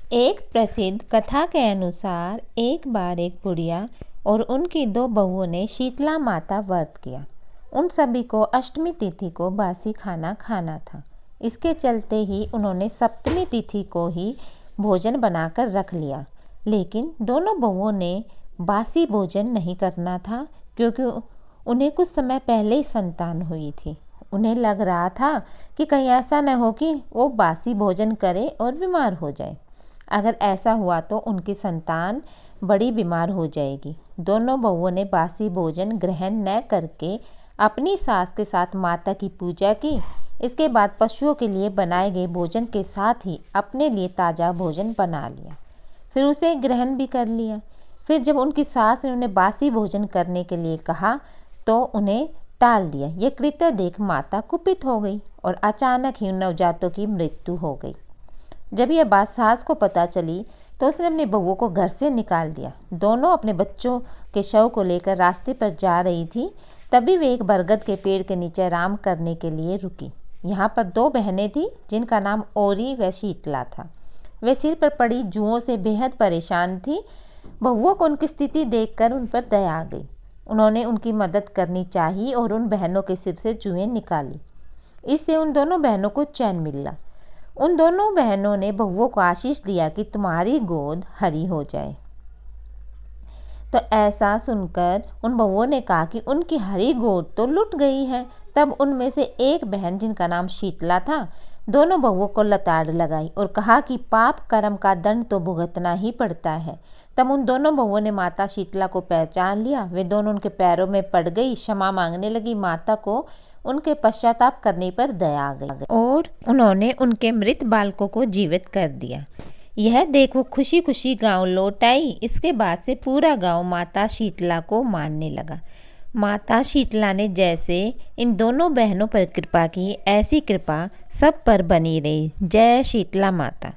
एक प्रसिद्ध कथा के अनुसार एक बार एक बुढ़िया और उनकी दो बहुओं ने शीतला माता व्रत किया। उन सभी को अष्टमी तिथि को बासी खाना खाना था। इसके चलते ही उन्होंने सप्तमी तिथि को ही भोजन बनाकर रख लिया। लेकिन दोनों बहुओं ने बासी भोजन नहीं करना था, क्योंकि उन्हें कुछ समय पहले ही संतान हुई थी। उन्हें लग रहा था कि कहीं ऐसा न हो कि वो बासी भोजन करे और बीमार हो जाए। अगर ऐसा हुआ तो उनकी संतान बड़ी बीमार हो जाएगी। दोनों बहुओं ने बासी भोजन ग्रहण न करके अपनी सास के साथ माता की पूजा की। इसके बाद पशुओं के लिए बनाए गए भोजन के साथ ही अपने लिए ताज़ा भोजन बना लिया, फिर उसे ग्रहण भी कर लिया। फिर जब उनकी सास ने उन्हें बासी भोजन करने के लिए कहा तो उन्हें टाल दिया। ये कृत्य देख माता कुपित हो गई और अचानक ही उन नवजातों की मृत्यु हो गई। जब यह बात सास को पता चली तो उसने अपने बहुओं को घर से निकाल दिया। दोनों अपने बच्चों के शव को लेकर रास्ते पर जा रही थी, तभी वे एक बरगद के पेड़ के नीचे आराम करने के लिए रुकी। यहाँ पर दो बहनें थीं जिनका नाम ओरी व शीतला था। वे सिर पर पड़ी जुओं से बेहद परेशान थी। बहुओं को उनकी स्थिति देखकर उन पर दया आ गई। उन्होंने उनकी मदद करनी चाहिए और उन बहनों के सिर से जुएं निकाली। इससे उन दोनों बहनों को चैन मिला। उन दोनों बहनों ने बहुओं को आशीष दिया कि तुम्हारी गोद हरी हो जाए। तो ऐसा सुनकर उन बहुओं ने कहा कि उनकी हरी गोद तो लुट गई है। तब उनमें से एक बहन, जिनका नाम शीतला था, दोनों बहुओं को लताड़ लगाई और कहा कि पाप कर्म का दंड तो भुगतना ही पड़ता है। तब उन दोनों बहुओं ने माता शीतला को पहचान लिया। वे दोनों उनके पैरों में पड़ गई, क्षमा मांगने लगी। माता को उनके पश्चाताप करने पर दया आ गई और उन्होंने उनके मृत बालकों को जीवित कर दिया। यह देख वो खुशी खुशी गांव लौट आई। इसके बाद से पूरा गांव माता शीतला को मानने लगा। माता शीतला ने जैसे इन दोनों बहनों पर कृपा की, ऐसी कृपा सब पर बनी रही। जय शीतला माता।